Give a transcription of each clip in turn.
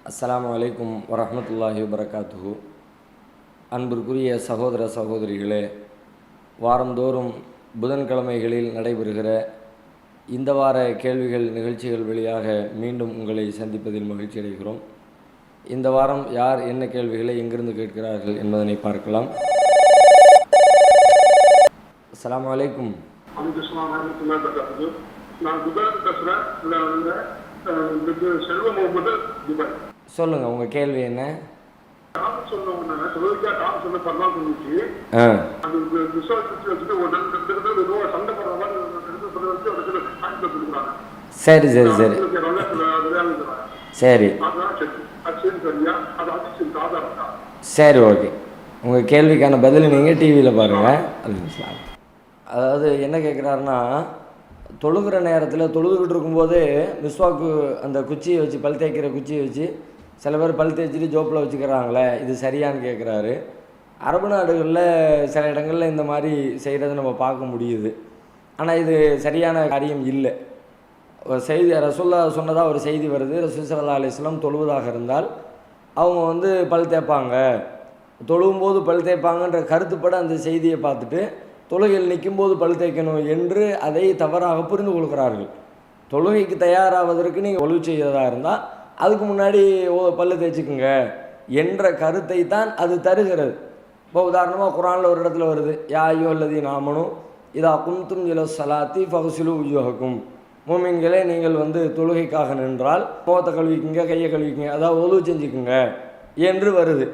அஸ்ஸலாமு அலைக்கும் வரஹ்மத்துல்லாஹி வபரகாத்துஹு. அன்பிற்குரிய சகோதர சகோதரிகளே, வாரந்தோறும் புதன்கிழமைகளில் நடைபெறுகிற இந்த வார கேள்விகள் நிகழ்ச்சிகள் வழியாக மீண்டும் உங்களை சந்திப்பதில் மகிழ்ச்சி அடைகிறோம். இந்த வாரம் யார் என்ன கேள்விகளை எங்கிருந்து கேட்கிறார்கள் என்பதனை பார்க்கலாம். அஸ்ஸலாமு அலைக்கும். சொல்லுங்க, உங்க கேள்வி என்ன? சரி சரி சரி சரி சரி ஓகே. உங்கள் கேள்விக்கான பதில் நீங்கள் டிவியில் பாருங்கள். அதாவது என்ன கேட்குறாருன்னா, தொழுகிற நேரத்தில் தொழுதுகிட்டு இருக்கும்போதே மிஸ்வாக்கு அந்த குச்சியை வச்சு பல் தேய்க்கிற குச்சியை வச்சு சில பேர் பல் தேய்ச்சிட்டு ஜோப்பில் வச்சுக்கிறாங்களே, இது சரியான்னு கேட்குறாரு. அரபு நாடுகளில் சில இடங்களில் இந்த மாதிரி செய்கிறத நம்ம பார்க்க முடியுது. ஆனால் இது சரியான காரியம் இல்லை. ஒரு செய்தி ரசூல்லா சொன்னதாக ஒரு செய்தி வருது. ரசூல் ஸல்லல்லாஹு அலைஹி வஸல்லம் தொழுவதாக இருந்தால் அவங்க பல் தேய்ப்பாங்க, தொழுகும்போது பல் தேய்ப்பாங்கன்ற கருத்துப்பட அந்த செய்தியை பார்த்துட்டு தொழுகையில் நிற்கும்போது பல் தேய்க்கணும் என்று அதை தவறாக புரிந்து கொள்கிறார்கள். தொழுகைக்கு தயாராவதற்கு நீங்கள் ஒழுவு செய்கிறதா இருந்தால் அதுக்கு முன்னாடி பல் தேய்ச்சிக்குங்க என்ற கருத்தை தான் அது தருகிறது. இப்போ உதாரணமாக குர்ஆனில் ஒரு இடத்துல வருது, யா அய்யுஹல்லதீன ஆமனூ இதா கும்தும் இலா ஸலாத்தி ஃபக்ஸிலூ உஜூஹக்கும். மூமின்களே, நீங்கள் தொழுகைக்காக நின்றால் முகத்தை கழுவிக்குங்க, கையை கழுவிக்குங்க, அதாவது ஒழுவு செஞ்சுக்குங்க என்று வருது.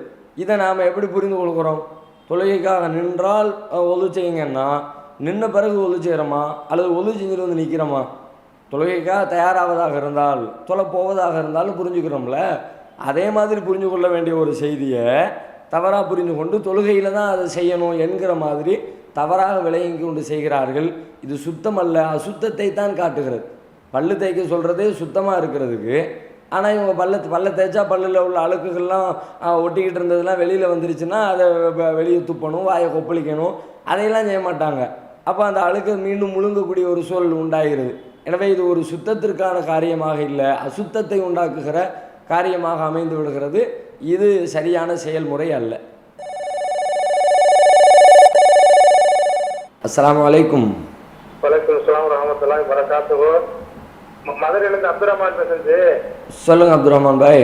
இதை நாம் எப்படி புரிந்து கொள்கிறோம்? தொழுகைக்காக நின்றால் ஒழுவு செய்யுங்கன்னா நின்ன பிறகு ஒழுவு செய்கிறோமா அல்லது ஒழுவு செஞ்சுட்டு நிற்கிறோமா? தொழுகைக்காக தயாராவதாக இருந்தால் தொலை போவதாக இருந்தாலும் புரிஞ்சுக்கிறோம்ல. அதே மாதிரி புரிஞ்சு கொள்ள வேண்டிய ஒரு செய்தியை தவறாக புரிந்து கொண்டு தொழுகையில் தான் அதை செய்யணும் என்கிற மாதிரி தவறாக விளங்கி கொண்டு செய்கிறார்கள். இது சுத்தம் அல்ல, அசுத்தத்தை தான் காட்டுகிறது. பல்லு தேய்க்க சொல்கிறதே சுத்தமாக இருக்கிறதுக்கு. ஆனால் இவங்க பல்ல தேய்ச்சா பல்லில் உள்ள அழுக்குகள்லாம் ஒட்டிக்கிட்டு இருந்ததுலாம் வெளியில் வந்துருச்சுன்னா அதை வெளியே துப்பணும், வாயை கொப்பளிக்கணும், அதையெல்லாம் செய்ய மாட்டாங்க. அப்போ அந்த அழுக்கை மீண்டும் முழுங்கக்கூடிய ஒரு சூழல் உண்டாகிறது. எனவே இது ஒரு சுத்தத்திற்கான காரியமாக இல்லை, அசுத்தத்தை உண்டாக்குகிற காரியமாக அமைந்து விடுகிறது. இது சரியான செயல்முறை அல்ல. அஸ்ஸலாமு அலைக்கும். வலைக்கும் அஸ்ஸலாம் வரஹ்மத்துல்லாஹி வபரகாத்துஹு. மதுரையிலேருந்து அப்துல் ரஹ்மான் பேசுறது. சொல்லுங்க அப்துல் ரஹ்மான் பாய்.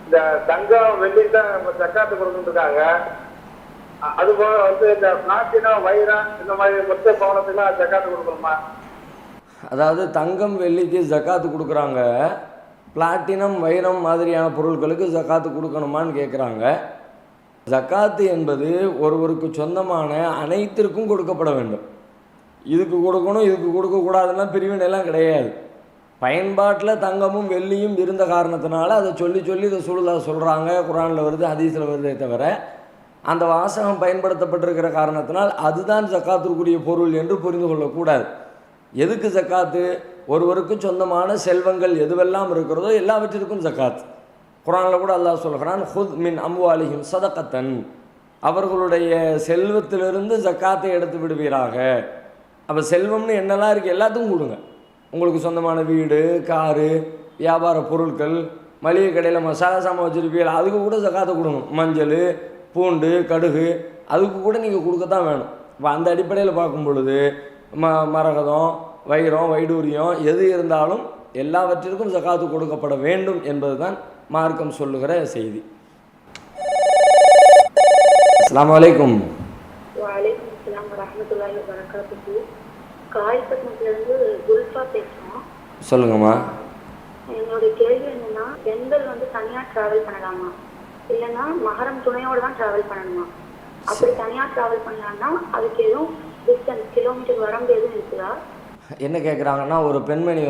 இந்த தங்கம் வெள்ளி தான் ஜக்காத்து கொடுத்துருக்காங்க. அதுபோல இந்த பிளாட்டினம் வைரம் இந்த மாதிரி மொத்த பவனத்துக்குலாம் ஜக்காத்து கொடுக்கணுமா? அதாவது தங்கம் வெள்ளிக்கு ஜக்காத்து கொடுக்குறாங்க, பிளாட்டினம் வைரம் மாதிரியான பொருட்களுக்கு ஜக்காத்து கொடுக்கணுமான்னு கேட்குறாங்க. ஜக்காத்து என்பது ஒருவருக்கு சொந்தமான அனைத்திற்கும் கொடுக்கப்பட வேண்டும். இதுக்கு கொடுக்கணும் இதுக்கு கொடுக்கக்கூடாதுன்னா பிரிவினைலாம் கிடையாது. பயன்பாட்டில் தங்கமும் வெள்ளியும் இருந்த காரணத்தினால அதை சொல்லி இதை சொல்கிறாங்க. குர்ஆனில் வருது, ஹதீஸில் வருதே தவிர அந்த வாசகம் பயன்படுத்தப்பட்டிருக்கிற காரணத்தினால் அதுதான் ஜக்காத்திற்குரிய பொருள் என்று புரிந்து கொள்ளக்கூடாது. எதுக்கு ஜக்காத்து? ஒருவருக்கு சொந்தமான செல்வங்கள் எதுவெல்லாம் இருக்கிறதோ எல்லாவற்றிற்கும் ஜக்காத். குர்ஆனில் கூட அல்லாஹ் சொல்கிறான், ஹுத் மின் அம்வாலிஹிம் சதகத்தன், அவர்களுடைய செல்வத்திலிருந்து ஜக்காத்தை எடுத்து விடுவீராக. அப்போ செல்வம்னு என்னெல்லாம் இருக்குது எல்லாத்துக்கும் கொடுங்க. உங்களுக்கு சொந்தமான வீடு, காரு, வியாபார பொருட்கள், மளிகை கடையில் மசாலா சாமான் வச்சுருப்பீங்க, அதுக்கு கூட ஜக்காத்தை கொடுங்க. மஞ்சள், பூண்டு, கடுகு, அதுக்கு கூட நீங்கள் கொடுக்கத்தான் வேணும். இப்போ அந்த அடிப்படையில் பார்க்கும் பொழுது மரகதம், வைரம், வைடூரியம் எது இருந்தாலும் எல்லாவற்றிற்கும் ஜக்காத்து கொடுக்கப்பட வேண்டும் என்பது தான் மார்க்கம் சொல்லுகிற செய்தி. அஸ்ஸலாமு அலைக்கும். வலைக்கும் அஸ்ஸலாம் வரஹ்மத்துல்லாஹி வபரகாத்துஹு. காய்பட்டினத்திலிருந்து குல்ஃபா பேசுகிறோம். சொல்லுங்கம்மா. என்னோட கேள்வி என்னன்னா, பெண்கள் தனியாக ட்ராவல் பண்ணலாமா இல்லைன்னா மஹரம் துணையோடு தான் ட்ராவல் பண்ணணுமா? அப்படி தனியாக ட்ராவல் பண்ணலான்னா அதுக்கு எதுவும் டிஸ்டன்ஸ் கிலோமீட்டர் வரம்பு எதுவும் இருக்குதா? என்ன கேட்குறாங்கன்னா, ஒரு பெண்மணி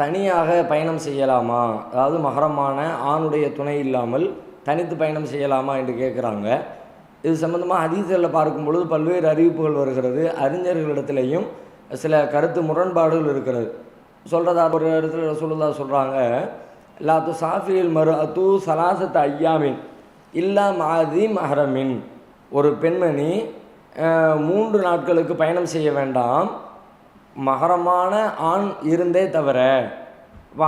தனியாக பயணம் செய்யலாமா, அதாவது மஹரமான ஆணுடைய துணை இல்லாமல் தனித்து பயணம் செய்யலாமா என்று கேட்குறாங்க. இது சம்பந்தமாக ஹதீஸ்களில் பார்க்கும் பொழுது பல்வேறு அறிவிப்புகள் வருகிறது. அறிஞர்களிடத்திலையும் சில கருத்து முரண்பாடுகள் இருக்கிறது. சொல்கிறதா ஒரு இடத்துல ரசூலுல்லாஹ் சொல்கிறாங்க, லாத்து சாஃபியில் மறு அத்து சலாசத்து ஐயாமின் இல்லா மாதி மஹரமின். ஒரு பெண்மணி 3 நாட்களுக்கு பயணம் செய்ய வேண்டாம் மஹரமான ஆண் இருந்தே தவிர இப்போ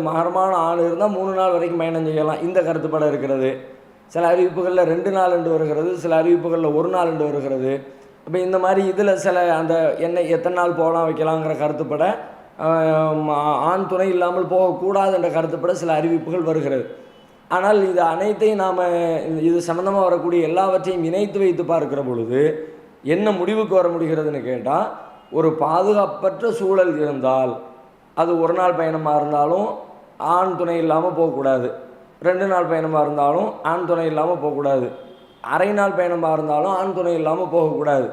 மகரமான ஆண் இருந்தால் 3 நாள் வரைக்கும் பயணம் செய்யலாம், இந்த கருத்துப்பட இருக்கிறது. சில அறிவிப்புகளில் 2 நாள் என்று வருகிறது, சில அறிவிப்புகளில் 1 நாள் என்று வருகிறது. இப்போ இந்த மாதிரி இதில் சில அந்த என்ன எத்தனை நாள் போகலாம் வைக்கலாங்கிற கருத்துப்பட ஆண் துணை இல்லாமல் போகக்கூடாது என்ற கருத்துப்பட சில அறிவிப்புகள் வருகிறது. ஆனால் இது அனைத்தையும் நாம் இது சம்மந்தமாக வரக்கூடிய எல்லாவற்றையும் இணைத்து வைத்து பார்க்கிற பொழுது என்ன முடிவுக்கு வர முடிகிறதுன்னு கேட்டால், ஒரு பாதுகாப்பற்ற சூழல் இருந்தால் அது 1 நாள் பயணமாக இருந்தாலும் ஆண் துணை இல்லாமல் போகக்கூடாது, 2 நாள் பயணமாக இருந்தாலும் ஆண் துணை இல்லாமல் போகக்கூடாது, அரை நாள் பயணமாக இருந்தாலும் ஆண் துணை இல்லாமல் போகக்கூடாது.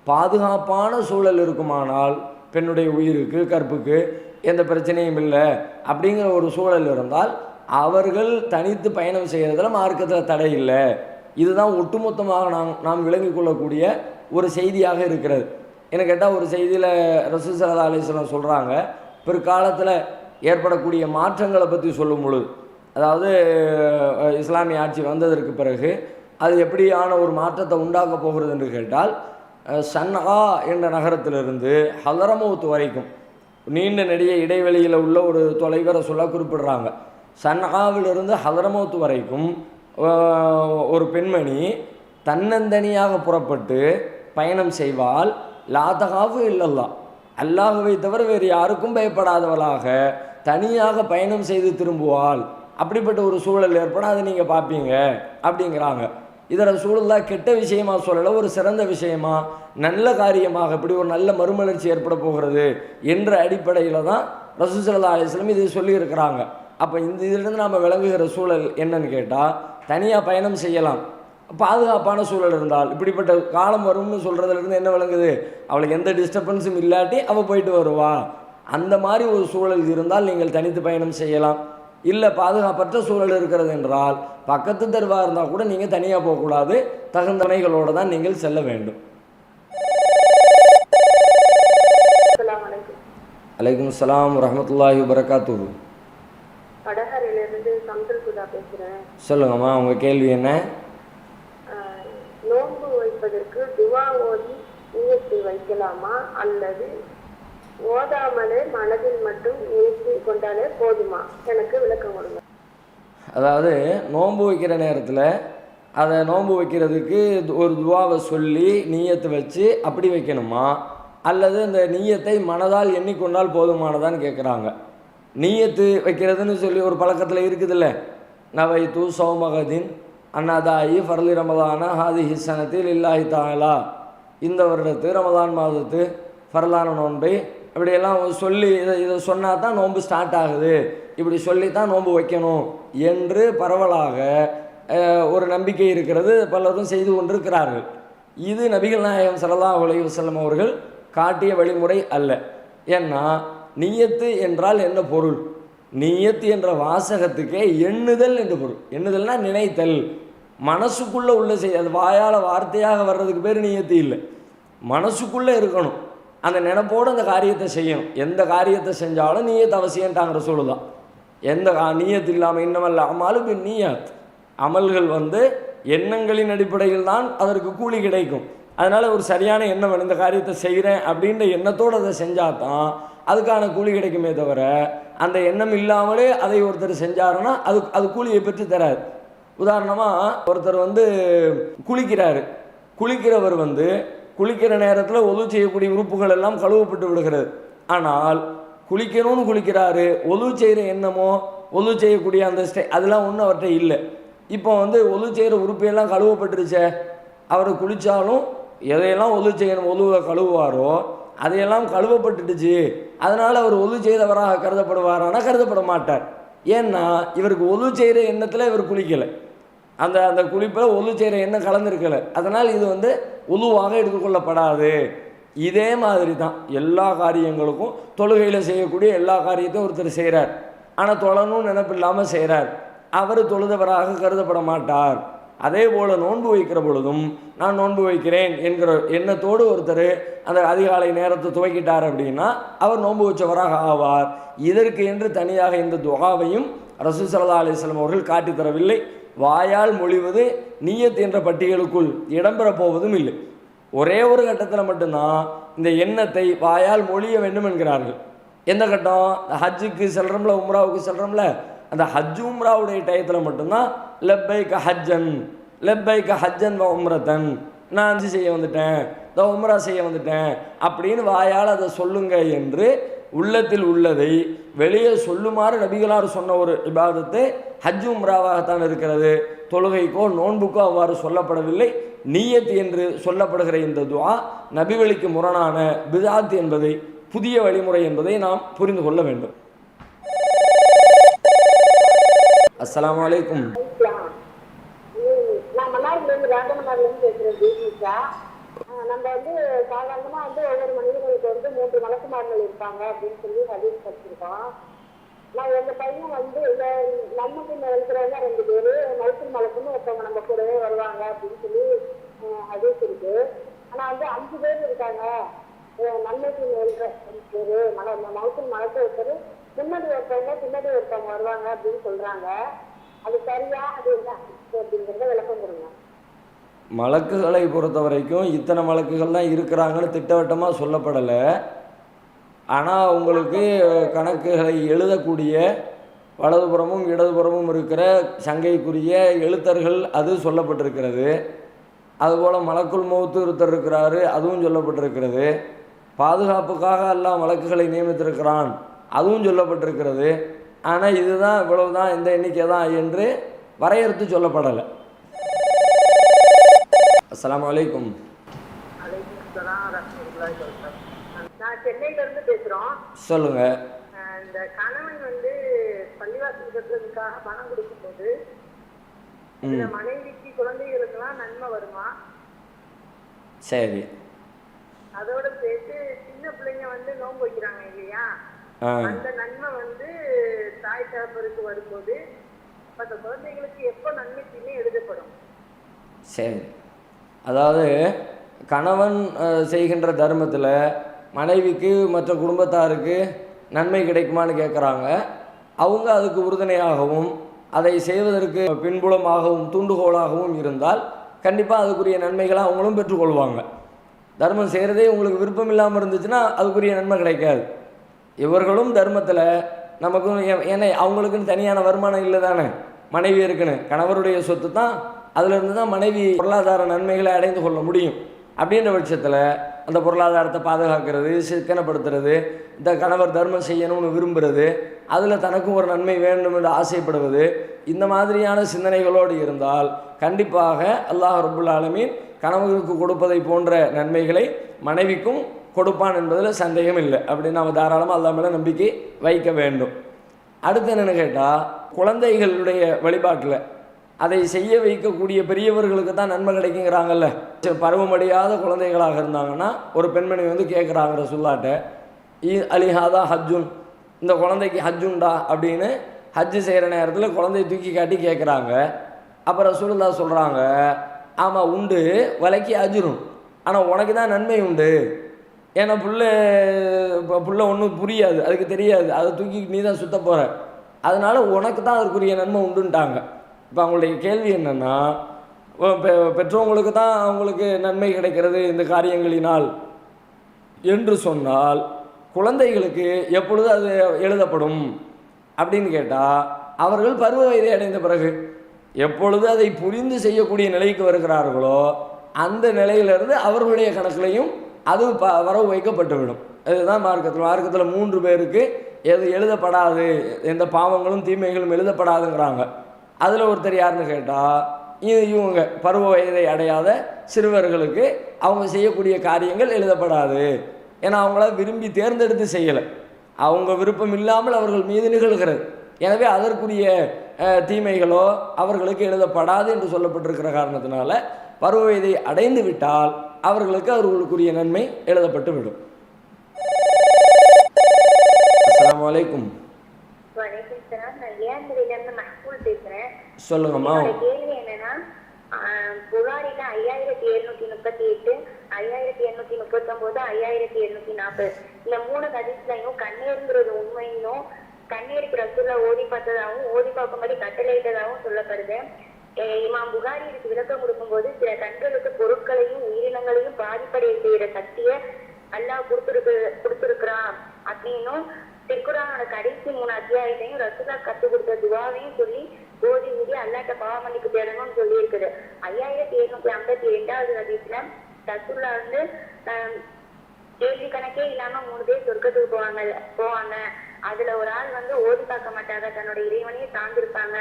பாதுகாப்பான சூழல் இருக்குமானால் பெண்ணுடைய உயிருக்கு கற்புக்கு எந்த பிரச்சனையும் இல்லை அப்படிங்கிற ஒரு சூழல் இருந்தால் அவர்கள் தனித்து பயணம் செய்கிறதுல மார்க்கத்தில் தடை இல்லை. இதுதான் ஒட்டுமொத்தமாக நாம் விளங்கி கொள்ளக்கூடிய ஒரு செய்தியாக இருக்கிறது. என்ன கேட்டால், ஒரு செய்தியில் ரசூல் ஸல்லல்லாஹு அலைஹி வஸல்லம் சொல்கிறாங்க, பிற்காலத்தில் ஏற்படக்கூடிய மாற்றங்களை பற்றி சொல்லும் பொழுது, அதாவது இஸ்லாமிய ஆட்சி வந்ததற்கு பிறகு அது எப்படியான ஒரு மாற்றத்தை உண்டாக்க போகிறது என்று கேட்டால், சன்ஆ என்ற நகரத்திலிருந்து ஹலரமௌத் வரைக்கும் நீண்ட நெடிய இடைவெளியில் உள்ள ஒரு தொலைவரை சொல்ல குறிப்பிடுறாங்க. சன்ஆவிலிருந்து ஹலரமௌத் வரைக்கும் ஒரு பெண்மணி தன்னந்தனியாக புறப்பட்டு பயணம் செய்வால், லாதகாவு இல்லல்லா, அல்லாஹுவை தவிர வேறு யாருக்கும் பயப்படாதவளாக தனியாக பயணம் செய்து திரும்புவாள். அப்படிப்பட்ட ஒரு சூழல் ஏற்பட அதை நீங்கள் பார்ப்பீங்க அப்படிங்கிறாங்க. இதில் சூழலாக கெட்ட விஷயமா சொல்லலை, ஒரு சிறந்த விஷயமா நல்ல காரியமாக இப்படி ஒரு நல்ல மறுமலர்ச்சி ஏற்பட போகிறது என்ற அடிப்படையில் தான் ரசூல் ஸல்லல்லாஹு அலைஹி வஸல்லம் இதை சொல்லியிருக்கிறாங்க. அப்போ இந்த இதிலிருந்து நாம் விளங்குகிற சூழல் என்னன்னு கேட்டால், தனியாக பயணம் செய்யலாம், பாதுகாப்பான சூழல் இருந்தால். இப்படிப்பட்ட காலம் வரும்னு சொல்கிறதுலேருந்து என்ன விளங்குது, அவளுக்கு எந்த டிஸ்டர்பன்ஸும் இல்லாட்டி அவள் போயிட்டு வருவா. அந்த மாதிரி ஒரு சூழல் இருந்தால் நீங்கள் தனித்து பயணம் செய்யலாம். இல்லை பாதுகாப்பற்ற சூழல் இருக்கிறது என்றால் பக்கத்து தெருவாக இருந்தால் கூட நீங்கள் தனியாக போகக்கூடாது, தகுந்த துணைகளோடு தான் நீங்கள் செல்ல வேண்டும். அலைக்கும் ஸலாம் வரஹ்மத்துல்லாஹி வபரகாத்துஹு. வடகரையிலிருந்து சம்சல் சுதா பேசுகிறேன். சொல்லுங்கம்மா, உங்கள் கேள்வி என்ன? நோன்பு வைப்பதற்கு துவா ஓதி நியத்து வைக்கலாமா அல்லது ஓதாமலே மனதில் மட்டும் நியத்து கொண்டாலே போதுமா? எனக்கு விளக்கம் கொடுங்க. அதாவது நோன்பு வைக்கிற நேரத்தில் அதை நோன்பு வைக்கிறதுக்கு ஒரு துவாவை சொல்லி நீயத்தை வச்சு அப்படி வைக்கணுமா, அல்லது இந்த நீயத்தை மனதால் எண்ணிக்கொண்டால் போதுமானதான்னு கேட்குறாங்க. நீயத்து வைக்கிறதுன்னு சொல்லி ஒரு பழக்கத்தில் இருக்குதுல்ல, நவைத்து சௌமகதின் அன்னதாயி ஃபர்லி ரமதான ஹாதி ஹிசனத்தில் இல்லாஹி தாலா, இந்த வருடத்து ரமதான் மாதத்து ஃபர்லான நோன்பை இப்படியெல்லாம் சொல்லி இதை சொன்னால் தான் நோன்பு ஸ்டார்ட் ஆகுது, இப்படி சொல்லி தான் நோன்பு வைக்கணும் என்று பரவலாக ஒரு நம்பிக்கை இருக்கிறது, பலரும் செய்து கொண்டிருக்கிறார்கள். இது நபிகள் நாயகம் ஸல்லல்லாஹு அலைஹி வஸல்லம் அவர்கள் காட்டிய வழிமுறை அல்ல. ஏன்னா நியத்து என்றால் என்ன பொருள்? நியத்து என்ற வாசகத்துக்கே எண்ணுதல் என்று பொருள். எண்ணுதல்னா நினைத்தல், மனசுக்குள்ளே உள்ள அது வாயால் வார்த்தையாக வர்றதுக்கு பேர் நியத்து இல்லை, மனசுக்குள்ளே இருக்கணும். அந்த நினைப்போடு அந்த காரியத்தை செய்யணும். எந்த காரியத்தை செஞ்சாலும் நீயத்து அவசியம்ட்டாங்கிற சொல்லுதான். எந்த நீயத்து இல்லாமல் இன்னமல்ல அமலு நீயத், அமல்கள் எண்ணங்களின் அடிப்படையில் தான் அதற்கு கூலி கிடைக்கும். அதனால் ஒரு சரியான எண்ணம், இந்த காரியத்தை செய்கிறேன் அப்படின்ற எண்ணத்தோடு அதை செஞ்சால் தான் அதுக்கான கூலி கிடைக்குமே தவிர, அந்த எண்ணம் இல்லாமலே அதை ஒருத்தர் செஞ்சாருன்னா அது கூலியை பெற்று தராது. உதாரணமாக ஒருத்தர் குளிக்கிறாரு, குளிக்கிறவர் குளிக்கிற நேரத்தில் ஒது செய்யக்கூடிய உறுப்புகள் எல்லாம் கழுவப்பட்டு விடுகிறது. ஆனால் குளிக்கணும்னு குளிக்கிறாரு, ஒது செய்கிற எண்ணமோ ஒது செய்யக்கூடிய அந்த அதெல்லாம் ஒன்றும் அவர்கிட்ட இல்லை. இப்போ ஒது செய்கிற உறுப்பையெல்லாம் கழுவப்பட்டுருச்சே, அவர் குளித்தாலும் எதையெல்லாம் ஒது செய்யணும் ஒதுவை கழுவுவாரோ அதையெல்லாம் கழுவப்பட்டுடுச்சு, அதனால் அவர் ஒது செய்தவராக கருதப்படுவாரானா கருதப்பட மாட்டார். ஏன்னா இவருக்கு ஒது செய்கிற எண்ணத்தில் இவர் குளிக்கலை, அந்த குளிப்பில் ஒது செய்கிற எண்ணம் கலந்துருக்கலை, அதனால் இது உதுவாக எடுத்துக்கொள்ளப்படாது. இதே மாதிரி தான் எல்லா காரியங்களுக்கும், தொழுகையில் செய்யக்கூடிய எல்லா காரியத்தையும் ஒருத்தர் செய்கிறார், ஆனால் தொழணும்னு நினைப்பு இல்லாமல் செய்கிறார், அவர் தொழுதவராக கருதப்பட மாட்டார். அதே போல் நோன்பு வைக்கிற பொழுதும் நான் நோன்பு வைக்கிறேன் என்கிற எண்ணத்தோடு ஒருத்தர் அந்த அதிகாலை நேரத்தை துவக்கிட்டார் அப்படின்னா அவர் நோன்பு வச்சவராக ஆவார். இதற்கு என்று தனியாக இந்த துஆவையும் ரசூல் ஸல்லல்லாஹு அலைஹி வஸல்லம் அவர்கள் காட்டி தரவில்லை. வாயால் மொழிவது நீயத் என்ற பட்டியலுக்குள் இடம்பெற போவதும் இல்லை. ஒரே ஒரு கட்டத்தில் மட்டும்தான் இந்த எண்ணத்தை வாயால் மொழிய வேண்டும் என்கிறார்கள். எந்த கட்டம்? ஹஜ்ஜுக்கு செல்கிறோம்ல, உம்ராவுக்கு செல்கிறோம்ல, அந்த ஹஜ் உம்ராவுடைய டயத்தில் மட்டும்தான் லப்பைக்க ஹஜ்ஜன், லப்பைக்க ஹஜ்ஜன் வ உம்ரத்தன், நான் ஹஜ் செய்ய வந்துட்டேன், இந்த உம்ரா செய்ய வந்துட்டேன் அப்படின்னு வாயால் அதை சொல்லுங்க என்று உள்ளத்தில் உள்ளதை வெளியே சொல்லுமாறு நபிகளார் சொன்ன ஒரு இபாதத்து ஹஜ் உம்ராவாகத்தான் இருக்கிறது. தொழுகைக்கோ நோன்புக்கோ அவ்வாறு சொல்லப்படவில்லை. நியத் என்று சொல்லப்படுகிற இந்த துஆ நபிவழிக்கு முரணான பிதாத் என்பதை, புதிய வழிமுறை என்பதை நாம் புரிந்து கொள்ள வேண்டும். அஸ்ஸலாமு அலைக்கும். நான் மன்னார்லேருந்து ராஜமன்னார்லேருந்து பேசுகிறேன் தீபிகா. நம்ம வந்து சாதாரணமாக வந்து ஒவ்வொரு மனிதர்களுக்கு வந்து 3 மலக்குமார்கள் இருப்பாங்க அப்படின்னு சொல்லி ஹதீஸ் படிச்சிருக்கோம். நான் எங்கள் பையன் வந்து இந்த நன்மைக்கு இருக்கிறவங்க 2 பேர், மலக்குள் மலக்குன்னு ஒருத்தவங்க நம்ம கூடவே வருவாங்க அப்படின்னு சொல்லி ஹதீஸ் இருக்கு. ஆனால் வந்து 5 பேர் இருக்காங்க நன்மைக்கு மேல்ற 5 பேர், மலக்குள் மலக்கு ஒருத்தர், முன்னாடி ஒருத்தவங்க பின்னாடி ஒருத்தவங்க வருவாங்க அப்படின்னு சொல்றாங்க. அது சரியா? அது என்ன அப்படிங்கிறத விளக்கம் கொடுங்க. மலக்குகளை பொறுத்த வரைக்கும் இத்தனை மலக்குகள் தான் இருக்கிறாங்கன்னு திட்டவட்டமாக சொல்லப்படலை. ஆனால் உங்களுக்கு கணக்குகளை எழுதக்கூடிய வலதுபுறமும் இடதுபுறமும் இருக்கிற சங்கைக்குரிய எழுத்தர்கள் அது சொல்லப்பட்டிருக்கிறது. அதுபோல் மலக்குள் மௌத்து ஒருத்தர் இருக்கிறாரு, அதுவும் சொல்லப்பட்டிருக்கிறது. பாதுகாப்புக்காக அல்லாஹ் மலக்குகளை நியமித்திருக்கிறான், அதுவும் சொல்லப்பட்டிருக்கிறது. ஆனால் இதுதான் இவ்வளவுதான், இந்த எண்ணிக்கை தான் என்று வரையறுத்து சொல்லப்படலை. அஸ்ஸலாமு அலைக்கும். நான் சென்னையில இருந்து பேசுறோம். சொல்லுங்க. இந்த கணவன் வந்து பள்ளிவாசல் கட்டுறதுக்காக பணம் கொடுக்கும்போது இந்த மனைவிக்கு குழந்தைகளுக்கெல்லாம் நன்மை வருமா? சரி. அதோட சேர்த்து சின்ன பிள்ளைங்க வந்து நோன்பு வைக்கிறாங்க இல்லையா, அந்த நன்மை வந்து தாய் தகப்பருக்கு வரும்போது அந்த குழந்தைகளுக்கு எப்போ நன்மைக்குமே எழுதப்படும்? சரி. அதாவது கணவன் செய்கின்ற தர்மத்தில் மனைவிக்கு மற்ற குடும்பத்தாருக்கு நன்மை கிடைக்குமான்னு கேட்குறாங்க. அவங்க அதுக்கு உறுதுணையாகவும் அதை செய்வதற்கு பின்புலமாகவும் தூண்டுகோலாகவும் இருந்தால் கண்டிப்பாக அதுக்குரிய நன்மைகளை அவங்களும் பெற்றுக்கொள்வாங்க. தர்மம் செய்கிறதே உங்களுக்கு விருப்பம் இல்லாமல் இருந்துச்சுன்னா அதுக்குரிய நன்மை கிடைக்காது. இவர்களும் தர்மத்தில் நமக்கும், ஏன்னா அவங்களுக்குன்னு தனியான வருமானம் இல்லை தானே, மனைவி இருக்குன்னு கணவருடைய சொத்து தான், அதிலிருந்து தான் மனைவி பொருளாதார நன்மைகளை அடைந்து கொள்ள முடியும். அப்படின்ற பட்சத்தில் அந்த பொருளாதாரத்தை பாதுகாக்கிறது, சிக்கனப்படுத்துறது, இந்த கணவர் தர்மம் செய்யணும்னு விரும்புகிறது, அதில் தனக்கும் ஒரு நன்மை வேண்டும் என்று ஆசைப்படுவது, இந்த மாதிரியான சிந்தனைகளோடு இருந்தால் கண்டிப்பாக அல்லாஹ் ரப்புல் ஆலமீன் கணவருக்கு கொடுப்பதை போன்ற நன்மைகளை மனைவிக்கும் கொடுப்பான் என்பதில் சந்தேகம் இல்லை. அப்படி நாம் தாராளமாக அல்லாஹ் மேலே நம்பிக்கை வைக்க வேண்டும். அடுத்து என்னென்னு கேட்டால், குழந்தைகளுடைய வழிபாட்டில் அதை செய்ய வைக்கக்கூடிய பெரியவர்களுக்கு தான் நன்மை கிடைக்குங்கிறாங்கல்ல. பருவமடையாத குழந்தைகளாக இருந்தாங்கன்னா ஒரு பெண்மணி வந்து கேட்குறாங்க ரசூலுல்லாஹ்ட்ட, அலிஹாதா ஹஜ்ஜுன், இந்த குழந்தைக்கு ஹஜ்ஜுண்டா அப்படின்னு ஹஜ்ஜு செய்கிற நேரத்தில் குழந்தைய தூக்கி காட்டி கேட்குறாங்க. அப்போ ரசூலுல்லாஹ் சொல்கிறாங்க, ஆமாம் உண்டு, வலைக்கு அஜ்ரும், ஆனால் உனக்கு தான் நன்மை உண்டு. ஏன்னா புள்ள ஒன்றும் புரியாது, அதுக்கு தெரியாது, அதை தூக்கி நீ தான் சுத்த போகிற, அதனால் உனக்கு தான் அதற்குரிய நன்மை உண்டுன்ட்டாங்க. இப்போ அவங்களுடைய கேள்வி என்னென்னா, பெற்றவங்களுக்கு தான் அவங்களுக்கு நன்மை கிடைக்கிறது இந்த காரியங்களினால் என்று சொன்னால் குழந்தைகளுக்கு எப்பொழுது அது எழுதப்படும் அப்படின்னு கேட்டால், அவர்கள் பருவ வயதை அடைந்த பிறகு எப்பொழுது அதை புரிந்து செய்யக்கூடிய நிலைக்கு வருகிறார்களோ அந்த நிலையிலிருந்து அவர்களுடைய கணக்கிலையும் அது வரவு வைக்கப்பட்டுவிடும். இதுதான் மார்க்கத்தில் 3 பேருக்கு எது எழுதப்படாது, எந்த பாவங்களும் தீமைகளும் எழுதப்படாதுங்கிறாங்க. அதில் ஒருத்தர் யாருன்னு கேட்டால், இவங்க பருவ வயதை அடையாத சிறுவர்களுக்கு அவங்க செய்யக்கூடிய காரியங்கள் எழுதப்படாது. ஏன்னா அவங்கள விரும்பி தேர்ந்தெடுத்து செய்யலை, அவங்க விருப்பம் இல்லாமல் அவர்கள் மீது நிகழ்கிறது. எனவே அதற்குரிய தீமைகளோ அவர்களுக்கு எழுதப்படாது என்று சொல்லப்பட்டிருக்கிற காரணத்தினால பருவ வயதை அடைந்து விட்டால் அவர்களுக்கு அவர்களுக்குரிய நன்மை எழுதப்பட்டு விடும். அஸ்ஸலாமு அலைக்கும். சொல்லுங்கம்மா. கேள்வி என்னன்னா, புகாரில 5738, 5839, 5740 இந்த 3 ஹதீஸ்லயும் கண்ணீர்ங்கிறது உண்மையும், கண்ணீருக்கு ரசூலுல்லா ஓதி பார்த்ததாகவும் ஓதி பார்க்கும்படி கட்டளையிட்டதாகவும் சொல்லப்படுது. இமாம் புகாரி இதுக்கு விளக்கம் கொடுக்கும்போது, சில கண்களுக்கு பொருட்களையும் உயிரினங்களையும் பாதிப்படைய செய்யற சக்தியை அல்லாஹ் கொடுத்துருக்கிறான் அப்படின்னும், அத்தியாயத்தையும் ரசூலா கற்றுக் கொடுத்த துவாவையும் சொல்லி ஓதி ஊதி அல்லாட்ட பாவமன்னிப்பு தேடணும்னு சொல்லி இருக்குது. 5758வது ஹதீஸ்ல ரசூலா வந்து கேள்வி கணக்கே இல்லாம 3 பேர் சொர்க்கத்துக்கு போவாங்க. அதுல ஒரு ஆள் வந்து ஓதி பார்க்க மாட்டாங்க, தன்னோட இறைவனையே சார்ந்திருப்பாங்க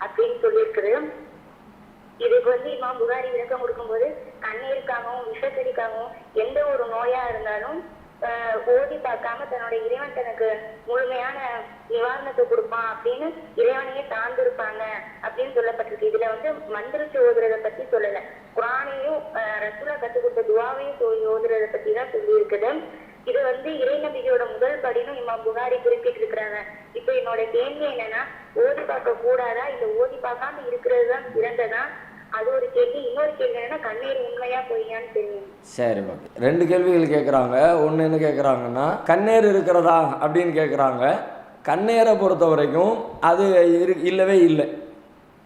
அப்படின்னு சொல்லியிருக்குது. இதுக்கு வந்து இமாம் புகாரி விளக்கம் கொடுக்கும்போது கண்ணீருக்காகவும் விஷக்கடிக்காகவும் எந்த ஒரு நோயா இருந்தாலும் ஓதி பார்க்காம தன்னோட இறைவன் தனக்கு முழுமையான நிவாரணத்தை கொடுப்பான் அப்படின்னு இறைவனையே சார்ந்திருப்பாங்க அப்படின்னு சொல்லப்பட்டிருக்கு. இதுல வந்து மந்திரிச்சு ஓதுறதை பத்தி சொல்லல, குரானையும் ரசூலா கற்றுக் கொடுத்த துவாவையும் ஓதுறதை பத்தி தான் சொல்லி இருக்குது. இது வந்து இறை நம்பிக்கையோட முதல் படின்னு இமாம் புகாரி குறிப்பிட்டு இருக்கிறாங்க. இப்ப என்னோட கேள்வி என்னன்னா, ஓதி பார்க்க கூடாதா இல்ல ஓதி பார்க்காம இருக்கிறது தான் சிறந்ததா? அது ஒரு கேள்வி. இன்னொரு கேள்வி என்னன்னா, கண்ணீர் உண்மையா பொய்யான்னு தெரியும். சரி, ஓகே. 2 கேள்விகள் கேட்குறாங்க. ஒன்று என்ன கேட்குறாங்கன்னா, கண்ணேர் இருக்கிறதா அப்படின்னு கேட்குறாங்க. கண்ணேரை பொறுத்த வரைக்கும் அது இல்லவே இல்லை.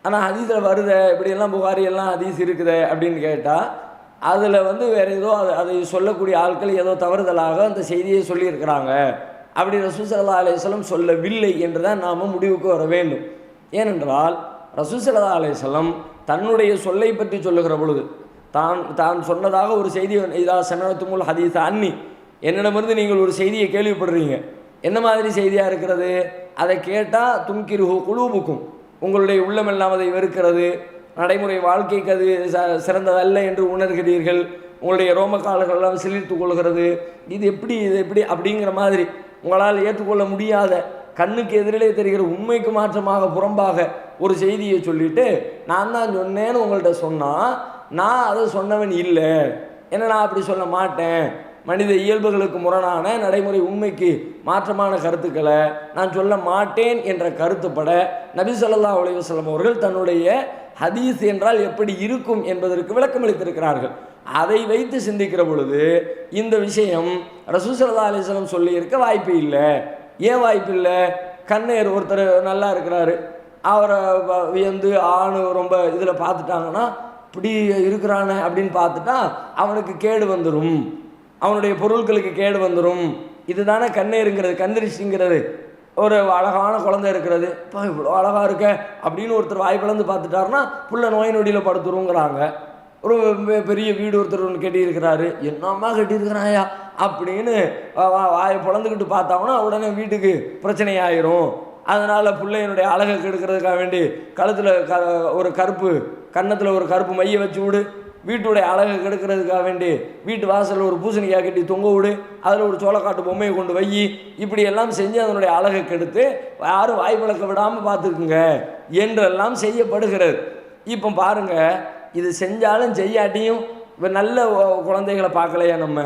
ஆனால் ஹதீஸில் வருத இப்படியெல்லாம் புகாரியெல்லாம் ஹதீஸ் இருக்குதே அப்படின்னு கேட்டால் அதில் வந்து வேறு ஏதோ அதை சொல்லக்கூடிய ஆட்கள் ஏதோ தவறுதலாக அந்த செய்தியை சொல்லியிருக்கிறாங்க. அப்படி ரசூல் ஸல்லல்லாஹு அலைஹி வஸல்லம் சொல்லவில்லை என்று தான் நாம் முடிவுக்கு வர வேண்டும். ஏனென்றால் ரசூல் ஸல்லல்லாஹு அலைஹி வஸல்லம் தன்னுடைய சொல்லை பற்றி சொல்லுகிற பொழுது தான் சொன்னதாக ஒரு செய்தி, இதா சமஅத்துமுல் ஹதீஸ அன்னி, என்னிடமிருந்து நீங்கள் ஒரு செய்தியை கேள்விப்படுறீங்க, என்ன மாதிரி செய்தியாக இருக்கிறது? அதை கேட்டால் துன்கிருஹு குலூபுக்கும், உங்களுடைய உள்ளமெல்லாம் அதை வெறுக்கிறது, நடைமுறை வாழ்க்கைக்கு அது சிறந்ததல்ல என்று உணர்கிறீர்கள், உங்களுடைய ரோமக்கால்களெல்லாம் சிலிர்த்து கொள்கிறது, இது எப்படி அப்படிங்கிற மாதிரி உங்களால் ஏற்றுக்கொள்ள முடியாத கண்ணுக்கு எதிரிலே தெரிகிற உண்மைக்கு மாற்றமாக புறம்பாக ஒரு செய்தியை சொல்லிவிட்டு நான் தான் சொன்னேன்னு உங்கள்கிட்ட சொன்னால் நான் அதை சொன்னவன் இல்லை, ஏன்னா நான் அப்படி சொல்ல மாட்டேன், மனித இயல்புகளுக்கு முரணான நடைமுறை உண்மைக்கு மாற்றமான கருத்துக்களை நான் சொல்ல மாட்டேன் என்ற கருத்துப்பட நபி ஸல்லல்லாஹு அலைஹி வஸல்லம் அவர்கள் தன்னுடைய ஹதீஸ் என்றால் எப்படி இருக்கும் என்பதற்கு விளக்கம் அளித்திருக்கிறார்கள். அதை வைத்து சிந்திக்கிற பொழுது இந்த விஷயம் ரசூல் ஸல்லல்லாஹு அலைஹி வஸல்லம் சொல்லியிருக்க வாய்ப்பு இல்லை. ஏன் வாய்ப்பு இல்லை? கண்ணேர் ஒருத்தர் நல்லா இருக்கிறாரு, அவரை வியந்து ஆணு ரொம்ப இதில் பார்த்துட்டாங்கன்னா இப்படி இருக்கிறானே அப்படின்னு பார்த்துட்டா அவனுக்கு கேடு வந்துடும், அவனுடைய பொருட்களுக்கு கேடு வந்துடும். இதுதானே கண்ணேருங்கிறது, கந்திரிச்சிங்கிறது. ஒரு அழகான குழந்தை இருக்கிறது, இப்போ இவ்வளோ அழகாக இருக்க அப்படின்னு ஒருத்தர் வாய் பிளந்து பார்த்துட்டாருன்னா புள்ள நோய் நொடியில் படுத்துருங்கிறாங்க. ஒரு பெரிய வீடு ஒருத்தர் ஒன்று கட்டியிருக்கிறாரு, என்னம்மா கட்டியிருக்கிறாயா அப்படின்னு வாயை பிளந்துக்கிட்டு பார்த்தாங்கன்னா உடனே வீட்டுக்கு பிரச்சனை ஆயிரும். அதனால் பிள்ளையனுடைய அழகை கெடுக்கிறதுக்காக வேண்டி கழுத்தில் ஒரு கருப்பு, கன்னத்தில் ஒரு கருப்பு மைய வச்சு விடு, வீட்டுடைய அழகை கெடுக்கிறதுக்காக வேண்டி வீட்டு வாசலில் ஒரு பூசணிக்காய் கட்டி தொங்க விடு, அதில் ஒரு சோளக்காட்டு பொம்மையை கொண்டு வை, இப்படியெல்லாம் செஞ்சு அதனுடைய அழகை கெடுத்து யாரும் வாய் பழக்க விடாமல் பார்த்துக்குங்க என்றெல்லாம் செய்யப்படுகிறது. இப்போ பாருங்கள், இது செஞ்சாலும் செய்யாட்டியும் நல்ல குழந்தைகளை பார்க்கலையா நம்ம?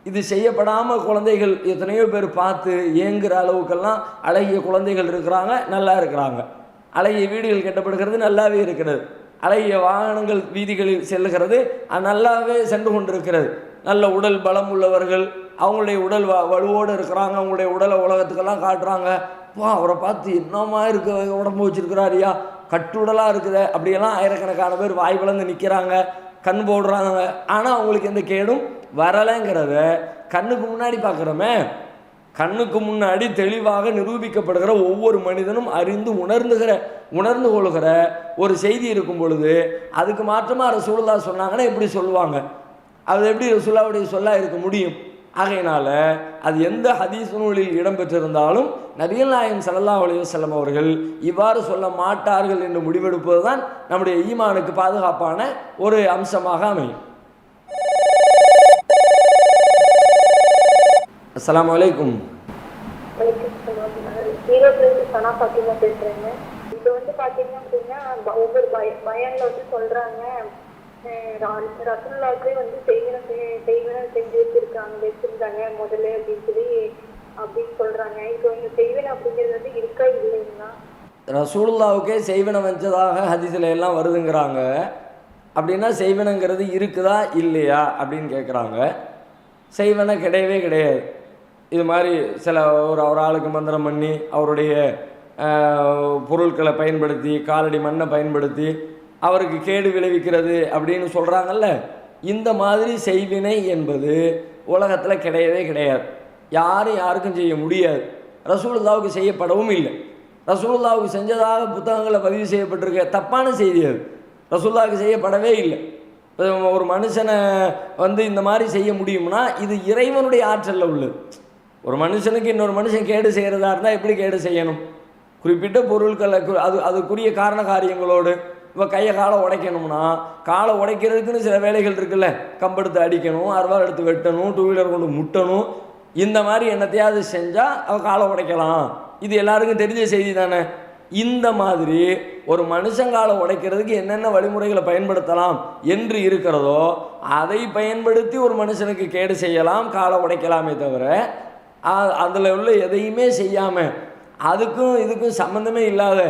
இது செய்யப்படாமல் குழந்தைகள் எத்தனையோ பேர் பார்த்து ஏங்குற அளவுக்கெல்லாம் அழகிய குழந்தைகள் இருக்கிறாங்க, நல்லா இருக்கிறாங்க. அழகிய வீடுகள் கட்டப்படுகிறது, நல்லாவே இருக்கிறது. அழகிய வாகனங்கள் வீதிகளில் செல்லுகிறது, நல்லாவே சென்று கொண்டிருக்கிறது. நல்ல உடல் பலம் உள்ளவர்கள், அவங்களுடைய உடல் வலுவோடு இருக்கிறாங்க, அவங்களுடைய உடலை உலகத்துக்கெல்லாம் காட்டுறாங்க. அவரை பார்த்து என்னமா இருக்கு, உடம்பு வச்சிருக்கிறாரியா, கட்டுடலாக இருக்குது அப்படியெல்லாம் ஆயிரக்கணக்கான பேர் வாய் வளர்ந்து நிற்கிறாங்க, கண் போடுறாங்க. ஆனால் அவங்களுக்கு எந்த கேடும் வரலைங்கிறத கண்ணுக்கு முன்னாடி பார்க்குறோமே, கண்ணுக்கு முன்னாடி தெளிவாக நிரூபிக்கப்படுகிற ஒவ்வொரு மனிதனும் அறிந்து உணர்ந்து கொள்கிற ஒரு செய்தி இருக்கும் பொழுது அதுக்கு மாற்றமாக ரசூலுல்லாஹ் சொன்னாங்கன்னா எப்படி சொல்லுவாங்க? அது எப்படி ரசூலுல்லாஹ்வுடைய சொல்லா இருக்க முடியும்? ஆகையினால அது எந்த ஹதீஸ் நூலில் இடம்பெற்றிருந்தாலும் நபிகள் நாயகம் ஸல்லல்லாஹு அலைஹி வஸல்லம் அவர்கள் இவ்வாறு சொல்ல மாட்டார்கள் என்று முடிவெடுப்பது தான் நம்முடைய ஈமானுக்கு பாதுகாப்பான ஒரு அம்சமாக அமையும். அஸ்ஸலாமு அலைக்கும். பேசுறேங்க. இப்போ வந்து பாத்தீங்க அப்படின்னா ஒவ்வொரு பயான்ல வந்து சொல்றாங்க, ரசூலுல்லாஹ்வே வந்து செய்வன செஞ்சு வச்சிருந்தாங்க முதல்ல அப்படின்னு சொல்றாங்க. இப்போ இந்த செய்வன அப்படிங்கிறது வந்து இருக்கா இல்லைங்களா? ரசூலுல்லாஹ்வுக்கே செய்வன வச்சதாக ஹதீஸில் எல்லாம் வருதுங்கிறாங்க. அப்படின்னா செய்வனங்கிறது இருக்குதா இல்லையா அப்படின்னு கேட்குறாங்க. செய்வன கிடையவே கிடையாது. இது மாதிரி சில ஒரு ஆளுக்கு மந்திரம் பண்ணி அவருடைய பொருட்களை பயன்படுத்தி காலடி மண்ணை பயன்படுத்தி அவருக்கு கேடு விளைவிக்கிறது அப்படின்னு சொல்கிறாங்கல்ல, இந்த மாதிரி செய்வினை என்பது உலகத்தில் கிடையவே கிடையாது. யாரும் யாருக்கும் செய்ய முடியாது, ரசூலுல்லாஹ்வுக்கு செய்யப்படவும் இல்லை. ரசூலுல்லாவுக்கு செஞ்சதாக புத்தகங்களில் பதிவு செய்யப்பட்டிருக்க தப்பான செய்தி அது. ரசூலுல்லாவுக்கு செய்யப்படவே இல்லை. ஒரு மனுஷனை இந்த மாதிரி செய்ய முடியும்னா இது இறைவனுடைய ஆற்றலில் உள்ளது. ஒரு மனுஷனுக்கு இன்னொரு மனுஷன் கேடு செய்கிறதா இருந்தால் எப்படி கேடு செய்யணும்? குறிப்பிட்ட பொருட்களை அதுக்குரிய காரண காரியங்களோடு. இப்போ கையை காலை உடைக்கணும்னா காலை உடைக்கிறதுக்குன்னு சில வேலைகள் இருக்குல்ல, கம்பெடுத்து அடிக்கணும், அருவாள் எடுத்து வெட்டணும், டூ வீலர் கொண்டு முட்டணும், இந்த மாதிரி என்னத்தையாவது செஞ்சால் அவன் காலை உடைக்கலாம். இது எல்லாருக்கும் தெரிஞ்ச செய்தி தானே. இந்த மாதிரி ஒரு மனுஷங்காலை உடைக்கிறதுக்கு என்னென்ன வழிமுறைகளை பயன்படுத்தலாம் என்று இருக்கிறதோ அதை பயன்படுத்தி ஒரு மனுஷனுக்கு கேடு செய்யலாம், காலை உடைக்கலாமே தவிர அதில் உள்ள எதையுமே செய்யாமல் அதுக்கும் இதுக்கும் சம்பந்தமே இல்லாத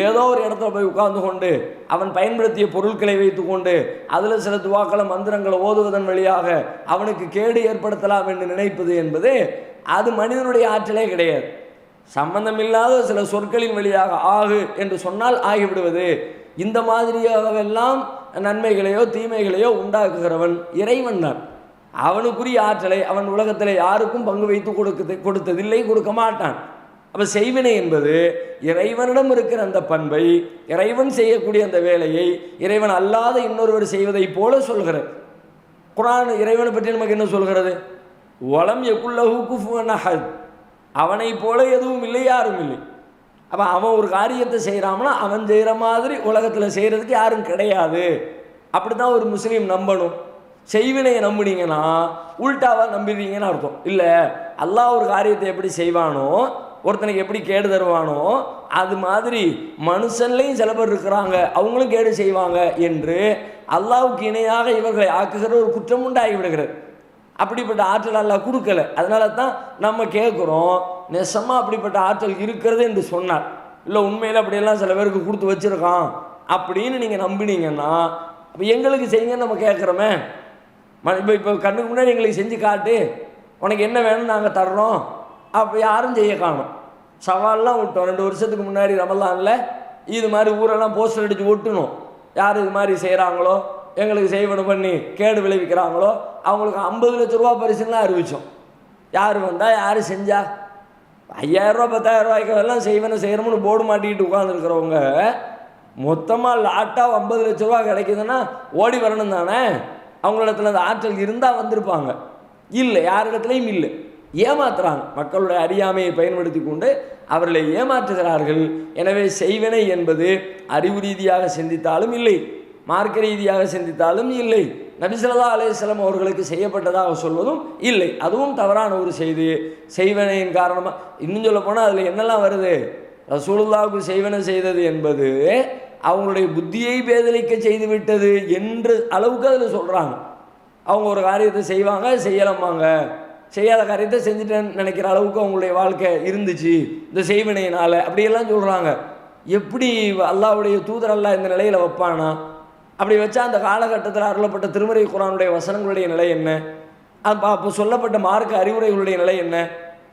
ஏதோ ஒரு இடத்துல போய் உட்கார்ந்து கொண்டு அவன் பயன்படுத்திய பொருட்களை வைத்து கொண்டு அதில் சில துவாக்களை மந்திரங்களை ஓதுவதன் வழியாக அவனுக்கு கேடு ஏற்படுத்தலாம் என்று நினைப்பது என்பது அது மனிதனுடைய ஆற்றலே கிடையாது. சம்பந்தமில்லாத சில சொற்களின் வழியாக ஆகு என்று சொன்னால் ஆகிவிடுவது. இந்த மாதிரியாகவெல்லாம் நன்மைகளையோ தீமைகளையோ உண்டாக்குகிறவன் இறைவன் தான். அவனுக்குரிய ஆற்றலை அவன் உலகத்தில் யாருக்கும் பங்கு வைத்து கொடுத்ததில்லை, கொடுக்க மாட்டான். அப்போ செய்வினை என்பது இறைவனிடம் இருக்கிற அந்த பண்பை, இறைவன் செய்யக்கூடிய அந்த வேலையை இறைவன் அல்லாத இன்னொருவர் செய்வதை போல சொல்கிறது. குர்ஆன் இறைவனை பற்றி நமக்கு என்ன சொல்கிறது? வலம் யகுல்லஹு குஃபுவன் அஹத், அவனை போல எதுவும் இல்லை, யாரும் இல்லை. அப்போ அவன் ஒரு காரியத்தை செய்கிறான்னா அவன் செய்கிற மாதிரி உலகத்தில் செய்கிறதுக்கு யாரும் கிடையாது. அப்படி தான் ஒரு முஸ்லீம் நம்பணும். செய்வினையை நம்புனீங்கன்னா உல்டாவாக நம்பிடுவீங்கன்னு அர்த்தம். இல்லை, அல்லாஹ் ஒரு காரியத்தை எப்படி செய்வானோ, ஒருத்தனுக்கு எப்படி கேடு தருவானோ, அது மாதிரி மனுஷன்லையும் சில பேர் இருக்கிறாங்க, அவங்களும் கேடு செய்வாங்க என்று அல்லாஹ்வுக்கு இணையாக இவர்களை ஆக்குகிற ஒரு குற்றம் உண்டாகி விடுகிறது. அப்படிப்பட்ட ஆற்றல் அல்லாஹ் கொடுக்கல. அதனால தான் நம்ம கேட்குறோம், நெசமாக அப்படிப்பட்ட ஆற்றல் இருக்கிறது என்று சொன்னார். இல்லை, உண்மையில் அப்படியெல்லாம் சில பேருக்கு கொடுத்து வச்சுருக்கான் அப்படின்னு நீங்கள் நம்பினீங்கன்னா இப்போ எங்களுக்கு செய்யுங்கன்னு நம்ம கேட்குறோமே. இப்போ கண்ணுக்கு முன்னாடி எங்களுக்கு செஞ்சு காட்டு, உனக்கு என்ன வேணும்னு நாங்கள் தர்றோம். அப்போ யாரும் செய்ய காணும். சவால்லாம் விட்டோம். 2 வருஷத்துக்கு முன்னாடி ரமலானில் இது மாதிரி ஊரெல்லாம் போஸ்டர் அடித்து ஒட்டணும். யார் இது மாதிரி செய்கிறாங்களோ, எங்களுக்கு செய்வனம் பண்ணி கேடு விளைவிக்கிறாங்களோ அவங்களுக்கு 50 லட்ச ரூபா பரிசுலாம் அறிவித்தோம். யார் வந்தால் யார் செஞ்சா 5000 ரூபா 10,000 ரூபாய்க்கெல்லாம் செய்வனை செய்கிறோம்னு போர்டு மாட்டிக்கிட்டு உட்காந்துருக்கிறவங்க மொத்தமாக லாட்டாக 50 லட்ச ரூபா கிடைக்குதுன்னா ஓடி வரணும் தானே. அவங்களிடத்துல அந்த ஆற்றல் இருந்தால் வந்திருப்பாங்க. இல்லை, யாரிடத்துலையும் இல்லை. ஏமாத்துறாங்க. மக்களுடைய அறியாமையை பயன்படுத்தி கொண்டு அவர்களை ஏமாற்றுகிறார்கள். எனவே செய்வினை என்பது அறிவு ரீதியாக சிந்தித்தாலும் இல்லை, மார்க்க ரீதியாக சிந்தித்தாலும் இல்லை, நபி ஸல்லல்லாஹு அலைஹி வஸல்லம் அவர்களுக்கு செய்யப்பட்டதாக சொல்வதும் இல்லை. அதுவும் தவறான ஒரு செய்தி. செய்வினையின் காரணமாக இன்னும் சொல்ல போனால் அதில் என்னெல்லாம் வருது? ரசூலுல்லாஹ்வுக்கு செய்வினை செய்தது என்பது அவங்களுடைய புத்தியை பேதலிக்க செய்து விட்டது என்ற அளவுக்கு அதில் சொல்கிறாங்க. அவங்க ஒரு காரியத்தை செய்வாங்க, செய்யலாமாங்க, செய்யாத காரியத்தை செஞ்சுட்டேன்னு நினைக்கிற அளவுக்கு அவங்களுடைய வாழ்க்கை இருந்துச்சு இந்த செய்வினையினால் அப்படியெல்லாம் சொல்கிறாங்க. எப்படி அல்லாஹ்வுடைய தூதர் அல்லாஹ் இந்த நிலையில் வைப்பானா? அப்படி வச்சா அந்த காலகட்டத்தில் அருளப்பட்ட திருமறை குர்ஆனுடைய வசனங்களுடைய நிலை என்ன? அப்போ சொல்லப்பட்ட மார்க்க அறிவுரைகளுடைய நிலை என்ன?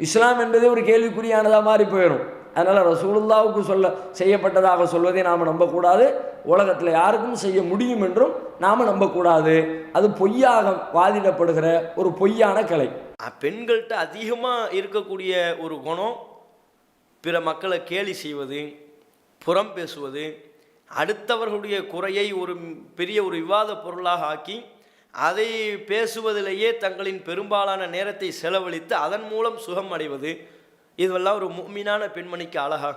இஸ்லாம் என்பதே ஒரு கேள்விக்குறியானதாக மாறி போயிடும். அதனால் ரசூலுல்லாஹ்வுக்கு செய்யப்பட்டதாக சொல்வதை நாம் நம்பக்கூடாது. உலகத்தில் யாருக்கும் செய்ய முடியும் என்றும் நாம் நம்பக்கூடாது. அது பொய்யாக வாதிடப்படுகிற ஒரு பொய்யான கலை. பெண்கள்கிட்ட அதிகமாக இருக்கக்கூடிய ஒரு குணம் பிற மக்களை கேலி செய்வது, புறம் பேசுவது, அடுத்தவர்களுடைய குறையை ஒரு பெரிய ஒரு விவாத பொருளாக ஆக்கி அதை பேசுவதிலேயே தங்களின் பெரும்பாலான நேரத்தை செலவழித்து அதன் மூலம் சுகம் அடைவது. இதுவெல்லாம் ஒரு முஃமினான பெண்மணிக்கு அழகா?